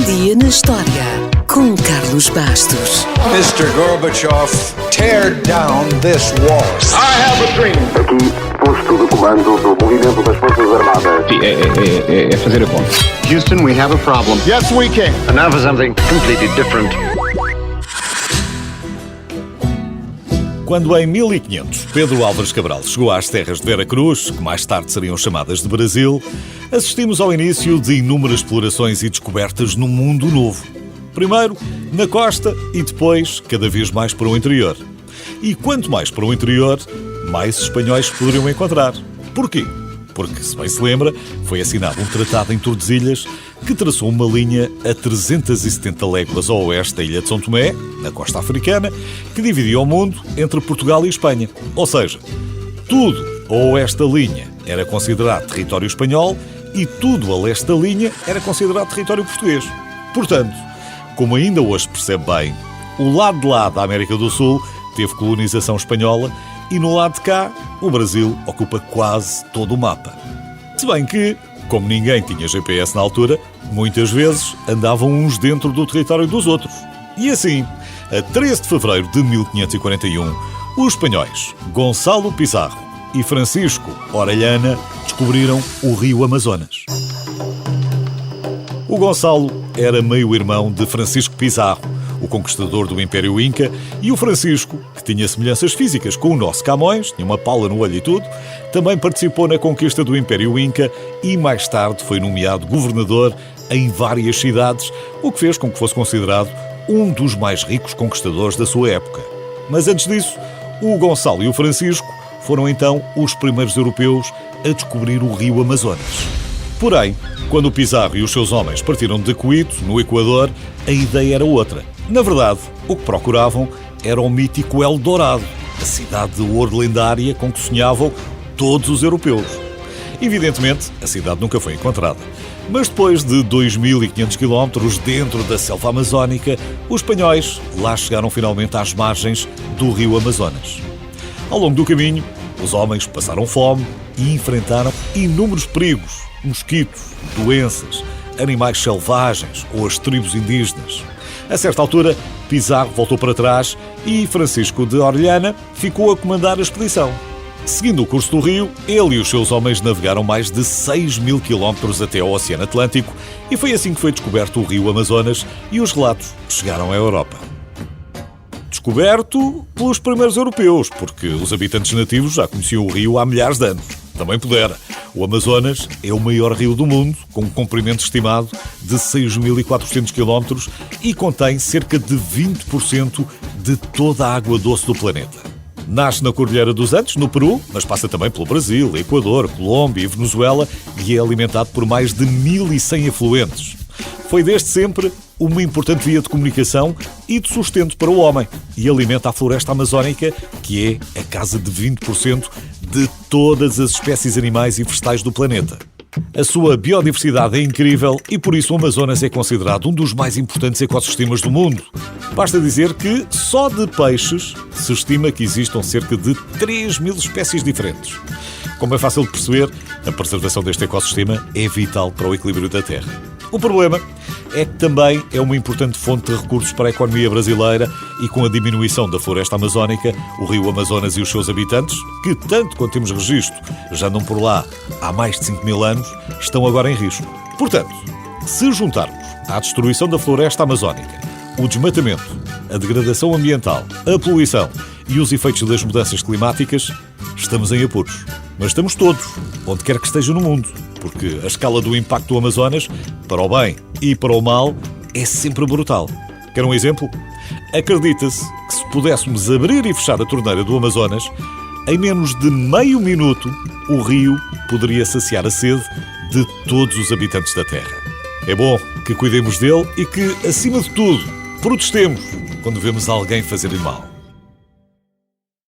dia na história, com Carlos Bastos. Mr. Gorbachev, tear down this wall. I have a dream. Aqui, posto de comando do movimento das Forças Armadas. É fazer a conta. Houston, we have a problem. Yes, we can. And now for something completely different. Quando em 1500 Pedro Álvares Cabral chegou às terras de Veracruz, que mais tarde seriam chamadas de Brasil, assistimos ao início de inúmeras explorações e descobertas no mundo novo. Primeiro na costa e depois cada vez mais para o interior. E quanto mais para o interior, mais espanhóis poderiam encontrar. Porquê? Porque, se bem se lembra, foi assinado um tratado em Tordesilhas que traçou uma linha a 370 léguas ao oeste da ilha de São Tomé, na costa africana, que dividia o mundo entre Portugal e Espanha. Ou seja, tudo ao oeste da linha era considerado território espanhol e tudo a leste da linha era considerado território português. Portanto, como ainda hoje se percebe bem, o lado de lá da América do Sul teve colonização espanhola e no lado de cá, o Brasil ocupa quase todo o mapa. Se bem que, como ninguém tinha GPS na altura, muitas vezes andavam uns dentro do território dos outros. E assim, a 13 de fevereiro de 1541, os espanhóis Gonçalo Pizarro e Francisco Orellana descobriram o rio Amazonas. O Gonçalo era meio-irmão de Francisco Pizarro, o conquistador do Império Inca, e o Francisco, que tinha semelhanças físicas com o nosso Camões, tinha uma pala no olho e tudo, também participou na conquista do Império Inca e mais tarde foi nomeado governador em várias cidades, o que fez com que fosse considerado um dos mais ricos conquistadores da sua época. Mas antes disso, o Gonçalo e o Francisco foram então os primeiros europeus a descobrir o rio Amazonas. Porém, quando o Pizarro e os seus homens partiram de Quito, no Equador, a ideia era outra. Na verdade, o que procuravam era o mítico El Dorado, a cidade de ouro lendária com que sonhavam todos os europeus. Evidentemente, a cidade nunca foi encontrada. Mas depois de 2.500 quilómetros dentro da selva amazónica, os espanhóis lá chegaram finalmente às margens do rio Amazonas. Ao longo do caminho, os homens passaram fome e enfrentaram inúmeros perigos, mosquitos, doenças, animais selvagens ou as tribos indígenas. A certa altura, Pizarro voltou para trás e Francisco de Orellana ficou a comandar a expedição. Seguindo o curso do rio, ele e os seus homens navegaram mais de 6.000 quilómetros até ao Oceano Atlântico e foi assim que foi descoberto o rio Amazonas e os relatos chegaram à Europa. Descoberto pelos primeiros europeus, porque os habitantes nativos já conheciam o rio há milhares de anos. Também pudera. O Amazonas é o maior rio do mundo, com um comprimento estimado de 6.400 km e contém cerca de 20% de toda a água doce do planeta. Nasce na Cordilheira dos Andes, no Peru, mas passa também pelo Brasil, Equador, Colômbia e Venezuela e é alimentado por mais de 1.100 afluentes. Foi desde sempre uma importante via de comunicação e de sustento para o homem e alimenta a floresta amazónica, que é a casa de 20% de todas as espécies animais e vegetais do planeta. A sua biodiversidade é incrível e por isso o Amazonas é considerado um dos mais importantes ecossistemas do mundo. Basta dizer que só de peixes se estima que existam cerca de 3.000 espécies diferentes. Como é fácil de perceber, a preservação deste ecossistema é vital para o equilíbrio da Terra. O problema é que também é uma importante fonte de recursos para a economia brasileira e com a diminuição da floresta amazónica, o rio Amazonas e os seus habitantes, que tanto quanto temos registro já andam por lá há mais de 5.000 anos, estão agora em risco. Portanto, se juntarmos à destruição da floresta amazónica, o desmatamento, a degradação ambiental, a poluição e os efeitos das mudanças climáticas, estamos em apuros. Mas estamos todos, onde quer que esteja no mundo, porque a escala do impacto do Amazonas, para o bem e para o mal, é sempre brutal. Quer um exemplo? Acredita-se que se pudéssemos abrir e fechar a torneira do Amazonas, em menos de meio minuto, o rio poderia saciar a sede de todos os habitantes da Terra. É bom que cuidemos dele e que, acima de tudo, protestemos quando vemos alguém fazer-lhe mal.